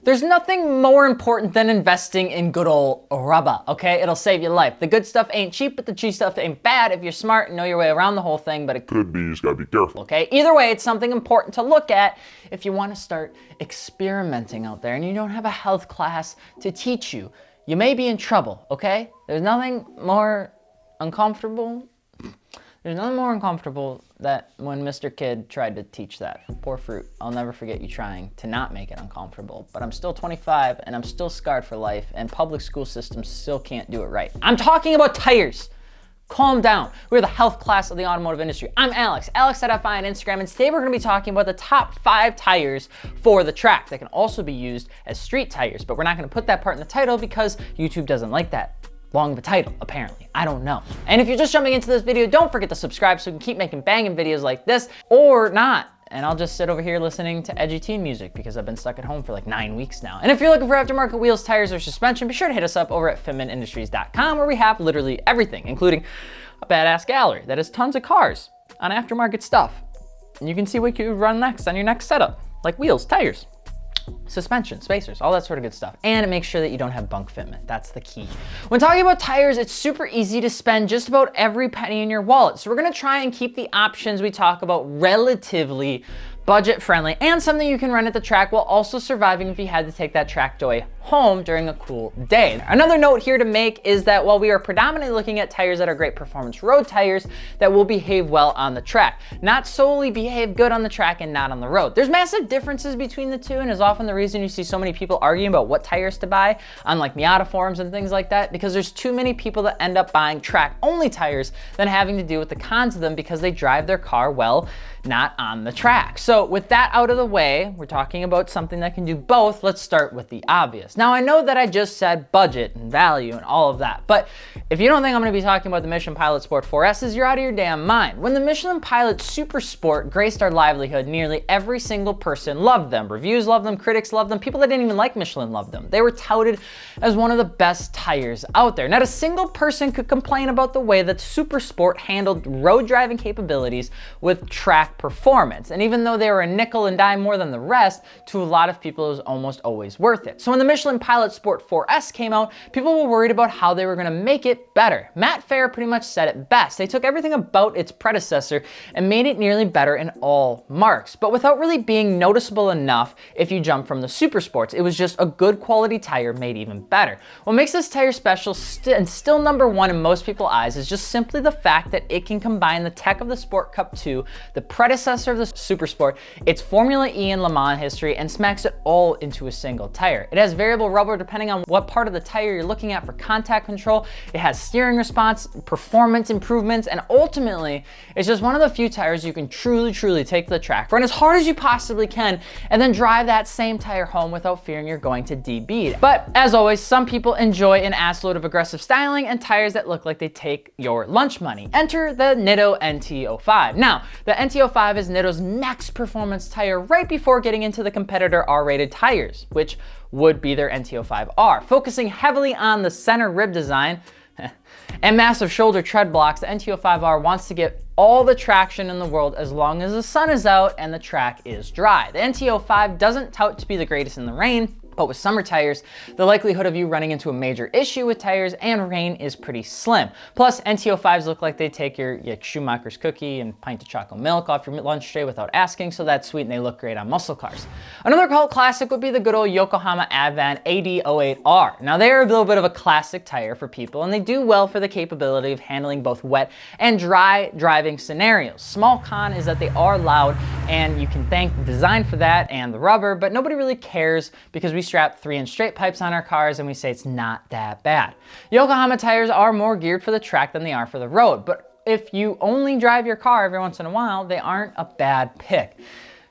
There's nothing more important than investing in good old rubber, okay? It'll save your life. The good stuff ain't cheap, but the cheap stuff ain't bad if you're smart and know your way around the whole thing, but it could be, you just gotta be careful, okay? Either way, it's something important to look at if you wanna start experimenting out there and you don't have a health class to teach you. You may be in trouble, okay? There's nothing more uncomfortable. There's nothing more uncomfortable than when Mr. Kid tried to teach that. Poor fruit. I'll never forget you trying to not make it uncomfortable. But I'm still 25 and I'm still scarred for life, and public school systems still can't do it right. I'm talking about tires. Calm down. We're the health class of the automotive industry. I'm Alex, Alex.fi on Instagram, and today we're gonna be talking about the top 5 tires for the track that can also be used as street tires, but we're not gonna put that part in the title because YouTube doesn't like that long of a title, apparently. I don't know. And if you're just jumping into this video, don't forget to subscribe so we can keep making banging videos like this, or not. And I'll just sit over here listening to edgy teen music because I've been stuck at home for like 9 weeks now. And if you're looking for aftermarket wheels, tires, or suspension, be sure to hit us up over at fitmentindustries.com, where we have literally everything, including a badass gallery that has tons of cars on aftermarket stuff. And you can see what you would run next on your next setup, like wheels, tires, suspension, spacers, all that sort of good stuff. And it makes sure that you don't have bunk fitment. That's the key. When talking about tires, it's super easy to spend just about every penny in your wallet. So we're gonna try and keep the options we talk about relatively budget friendly and something you can run at the track while also surviving if you had to take that track toy home during a cool day. Another note here to make is that while we are predominantly looking at tires that are great performance road tires that will behave well on the track, not solely behave good on the track and not on the road. There's massive differences between the two, and is often the reason you see so many people arguing about what tires to buy on like Miata forums and things like that, because there's too many people that end up buying track only tires than having to deal with the cons of them because they drive their car well, not on the track. So with that out of the way, we're talking about something that can do both. Let's start with the obvious. Now I know that I just said budget and value and all of that, but if you don't think I'm gonna be talking about the Michelin Pilot Sport 4S's, you're out of your damn mind. When the Michelin Pilot Super Sport graced our livelihood, nearly every single person loved them. Reviews loved them, critics loved them, people that didn't even like Michelin loved them. They were touted as one of the best tires out there. Not a single person could complain about the way that Super Sport handled road driving capabilities with track performance. And even though they were a nickel and dime more than the rest, to a lot of people it was almost always worth it. So when the Michelin Pilot Sport 4S came out, people were worried about how they were gonna make it better. Matt Fair pretty much said it best. They took everything about its predecessor and made it nearly better in all marks, but without really being noticeable enough if you jump from the Super Sports. It was just a good quality tire made even better. What makes this tire special and still number one in most people's eyes is just simply the fact that it can combine the tech of the Sport Cup 2, the predecessor of the Super Sport, its Formula E and Le Mans history, and smacks it all into a single tire. It has variable rubber depending on what part of the tire you're looking at for contact control. It has steering response, performance improvements, and ultimately, it's just one of the few tires you can truly take to the track, run as hard as you possibly can, and then drive that same tire home without fearing you're going to DB it. But as always, some people enjoy an assload of aggressive styling and tires that look like they take your lunch money. Enter the Nitto To5. Now, the To5 is Nitto's next performance tire right before getting into the competitor R-rated tires, which would be their To5R. Focusing heavily on the center rib design and massive shoulder tread blocks, the To5R wants to get all the traction in the world as long as the sun is out and the track is dry. The To5 doesn't tout to be the greatest in the rain, but with summer tires, the likelihood of you running into a major issue with tires and rain is pretty slim. Plus, To5s look like they take your Schumacher's cookie and pint of chocolate milk off your lunch tray without asking, so that's sweet and they look great on muscle cars. Another cult classic would be the good old Yokohama Advan AD08R. Now they're a little bit of a classic tire for people, and they do well for the capability of handling both wet and dry driving scenarios. Small con is that they are loud, and you can thank the design for that and the rubber, but nobody really cares because we strap 3-inch straight pipes on our cars and we say it's not that bad. Yokohama tires are more geared for the track than they are for the road, but if you only drive your car every once in a while, they aren't a bad pick.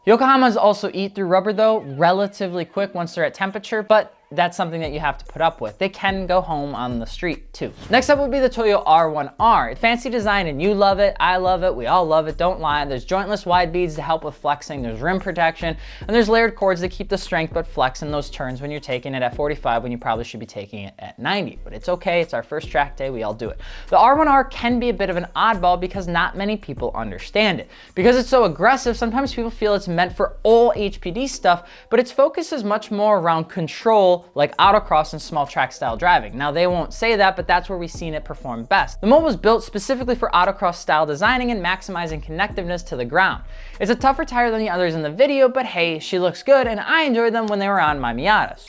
Yokohamas also eat through rubber though relatively quick once they're at temperature, but that's something that you have to put up with. They can go home on the street too. Next up would be the Toyo R1R. Fancy design and you love it, I love it, we all love it, don't lie. There's jointless wide beads to help with flexing, there's rim protection, and there's layered cords that keep the strength but flex in those turns when you're taking it at 45 when you probably should be taking it at 90. But it's okay, it's our first track day, we all do it. The R1R can be a bit of an oddball because not many people understand it. Because it's so aggressive, sometimes people feel it's meant for all HPD stuff, but its focus is much more around control, like autocross and small track style driving. Now they won't say that, but that's where we've seen it perform best. The mold was built specifically for autocross style designing and maximizing connectiveness to the ground. It's a tougher tire than the others in the video, but hey, she looks good and I enjoyed them when they were on my Miatas.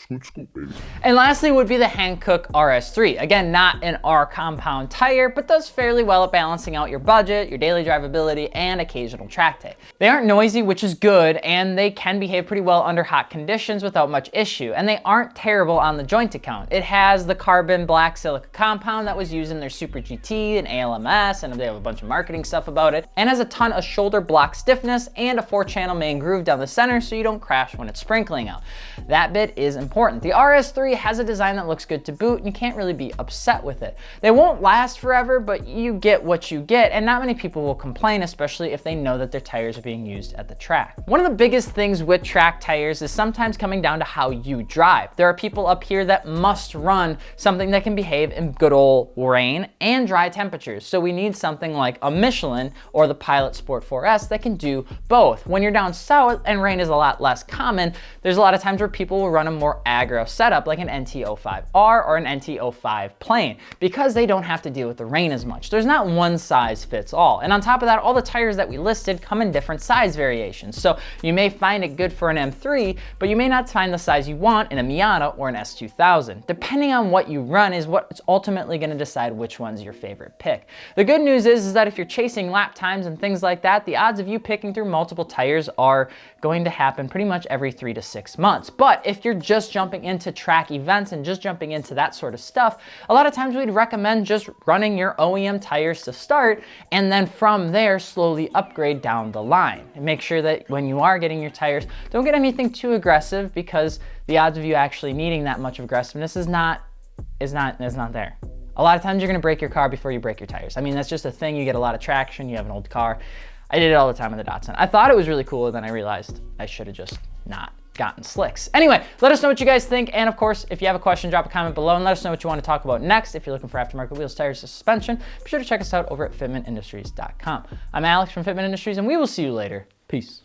And lastly would be the Hankook RS3. Again, not an R compound tire, but does fairly well at balancing out your budget, your daily drivability, and occasional track day. They aren't noisy, which is good, and they can behave pretty well under hot conditions without much issue, and they aren't terrible on the joint account. It has the carbon black silica compound that was used in their Super GT and ALMS, and they have a bunch of marketing stuff about it, and has a ton of shoulder block stiffness and a 4-channel main groove down the center so you don't crash when it's sprinkling out. That bit is important. The RS3 has a design that looks good to boot, and you can't really be upset with it. They won't last forever, but you get what you get, and not many people will complain, especially if they know that their tires are being used at the track. One of the biggest things with track tires is sometimes coming down to how you drive. There are people up here that must run something that can behave in good old rain and dry temperatures. So we need something like a Michelin or the Pilot Sport 4S that can do both. When you're down south and rain is a lot less common, there's a lot of times where people will run a more aggro setup like an NT05R or an NT05 plane because they don't have to deal with the rain as much. There's not one size fits all. And on top of that, all the tires that we listed come in different size variations. So you may find it good for an M3, but you may not find the size you want in a Miata or an S2000. Depending on what you run is what's ultimately going to decide which one's your favorite pick. The good news is that if you're chasing lap times and things like that, the odds of you picking through multiple tires are going to happen pretty much every 3 to 6 months. But if you're just jumping into track events and just jumping into that sort of stuff, a lot of times we'd recommend just running your OEM tires to start and then from there slowly upgrade down the line. And make sure that when you are getting your tires, don't get anything too aggressive because the odds of you actually needing that much aggressiveness is not there. A lot of times you're gonna break your car before you break your tires. I mean, that's just a thing. You get a lot of traction, you have an old car. I did it all the time in the Datsun. I thought it was really cool, and then I realized I should have just not gotten slicks. Anyway, let us know what you guys think. And of course, if you have a question, drop a comment below and let us know what you want to talk about next. If you're looking for aftermarket wheels, tires, or suspension, be sure to check us out over at fitmentindustries.com. I'm Alex from Fitment Industries, and we will see you later. Peace.